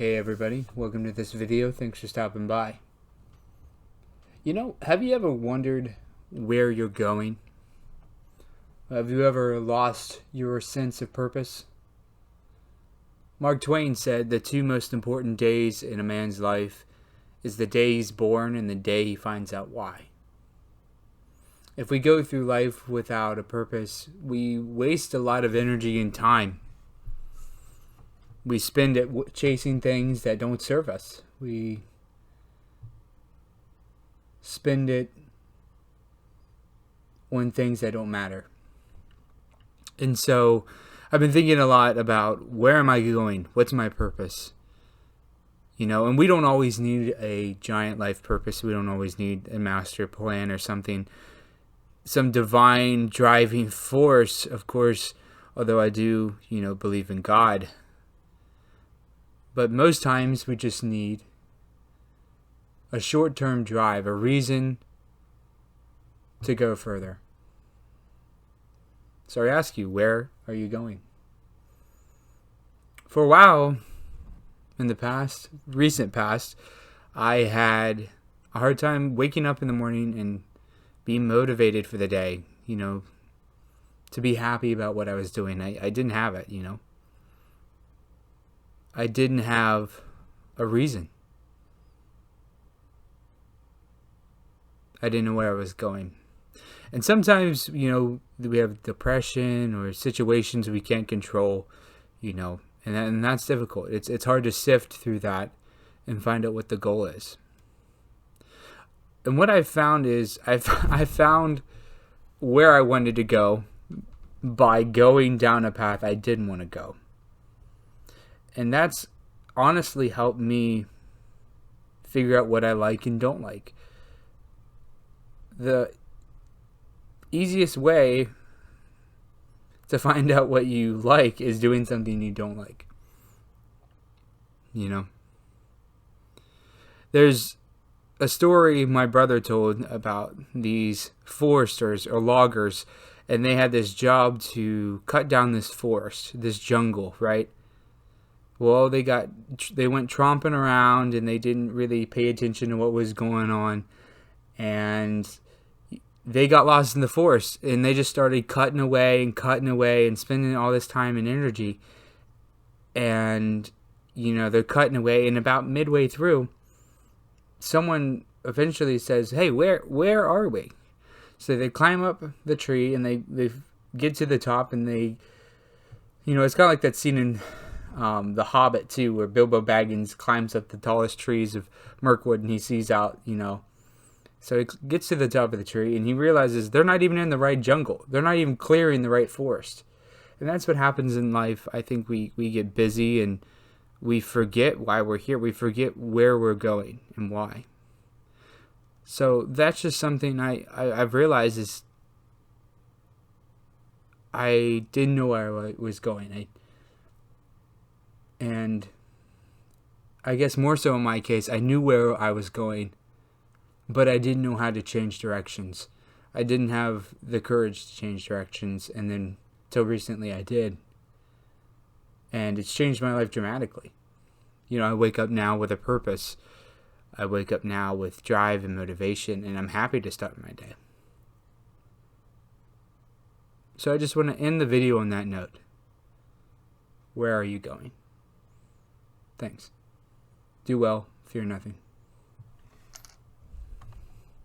Hey everybody, welcome to this video. Thanks for stopping by. Have you ever wondered where you're going? Have you ever lost your sense of purpose? Mark Twain said the two most important days in a man's life is the day he's born and the day he finds out why. If we go through life without a purpose, we waste a lot of energy and time. We spend it chasing things that don't serve us. We spend it on things that don't matter. And so I've been thinking a lot about where am I going? What's my purpose? And we don't always need a giant life purpose. We don't always need a master plan or something, some divine driving force, of course, although I do, believe in God. But most times we just need a short-term drive, a reason to go further. So I ask you, where are you going? For a while in the recent past, I had a hard time waking up in the morning and being motivated for the day, to be happy about what I was doing. I didn't have it, I didn't have a reason. I didn't know where I was going. And sometimes, we have depression or situations we can't control, and that's difficult. It's hard to sift through that and find out what the goal is. And what I've found is I found where I wanted to go by going down a path I didn't want to go. And that's honestly helped me figure out what I like and don't like. The easiest way to find out what you like is doing something you don't like. There's a story my brother told about these foresters or loggers, and they had this job to cut down this forest, this jungle, right? Well, they went tromping around and they didn't really pay attention to what was going on, and they got lost in the forest, and they just started cutting away and spending all this time and energy. And, they're cutting away, and about midway through, someone eventually says, "Hey, where are we?" So they climb up the tree, and they get to the top, and they, it's kind of like that scene in The Hobbit too, where Bilbo Baggins climbs up the tallest trees of Mirkwood, and he sees out, So he gets to the top of the tree, and he realizes they're not even in the right jungle. They're not even clearing the right forest. And that's what happens in life. I think we get busy, and we forget why we're here. We forget where we're going and why. So that's just something I've realized is I didn't know where I was going. And I guess more so in my case, I knew where I was going, but I didn't know how to change directions. I didn't have the courage to change directions, and then till recently I did. And it's changed my life dramatically. I wake up now with a purpose. I wake up now with drive and motivation, and I'm happy to start my day. So I just want to end the video on that note. Where are you going? Thanks. Do well, fear nothing.